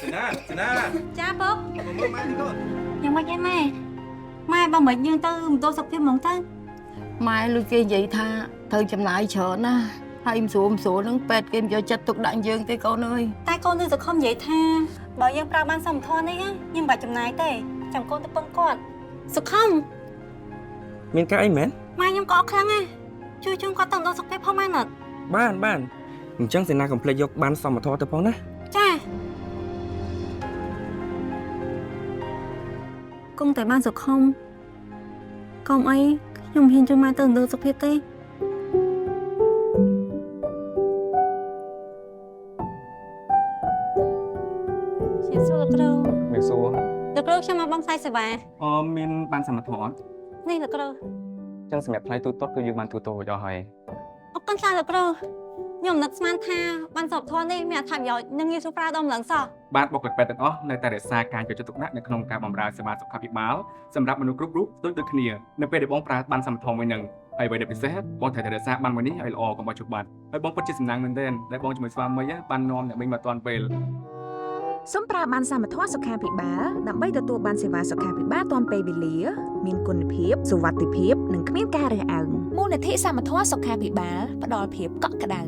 Sina. Cha bố. Mama mai đi con. Nhưng mà cái mai bà mình nhưng tao tôi sập phim mong tao. Mai lui kia vậy tha, thơ chậm lại chờ na. Hai em sủa nắng pet game cho chặt tục đạn dương tới con ơi. Tai con tôi sẽ không vậy tha. Bàยังปราបានសំធននេះnhưng bàចំណាយទេចាំកូនទៅពឹងគាត់សុខំ មានការអីមែន ម៉ែខ្ញុំក៏អត់ខ្លាំងដែរជួយជូនគាត់ទៅដល់សុខភាពផងម៉ែណាត់ បានអញ្ចឹងសេនាកុំភ្លេចយកបានសមធម៌ទៅផងណា ចាគង់តែបានសុខំកុំអីខ្ញុំហ៊ានជួយម៉ែទៅដល់សុខភាពទេជាសួរលោកគ្រូ មានសួរ លោកគ្រូខ្ញុំមកបងផ្សាយសេវា មានបានសមធម៌អត់ នេះលោកគ្រូ អញ្ចឹងសម្រាប់ផ្លៃទូទាត់គឺយើងបានទូទៅឲ្យអស់ហើយ អរគុណច្រើនលោកគ្រូខ្ញុំនឹកស្មានថាបានសពធននេះមានអត្ថប្រយោជន៍និងងាយស្រួលប្រើដល់ម្លឹងសោះ បាទបុគ្គលិកពេទ្យទាំងអស់នៅតែរក្សាការយកចិត្តទុកដាក់នៅក្នុងការបម្រើសេវាសុខាភិបាលសម្រាប់មនុស្សគ្រប់រូបដូចគ្នានៅពេលដែលបងប្រើបានសមធម៌មួយនឹងហើយអ្វីដែលពិសេសបងត្រូវតែរក្សាបានមួយនេះឲ្យល្អកុំឲ្យជុបបាត់ហើយបងពិតជាសំណាងមែនទែនដែលបងជាមួយស្វាមីបាននាំអ្នកមីងមកតាន់ពេល សូមប្រើបានសមត្ថភាពសុខាភិបាលដើម្បីទទួលបានសេវាសុខាភិបាលទាន់ពេលវេលាមានគុណភាពសុវត្ថិភាពនិងគ្មានការរើសអើងមូលនិធិសមត្ថភាពសុខាភិបាលផ្ដល់ភាពកក់ក្ដៅ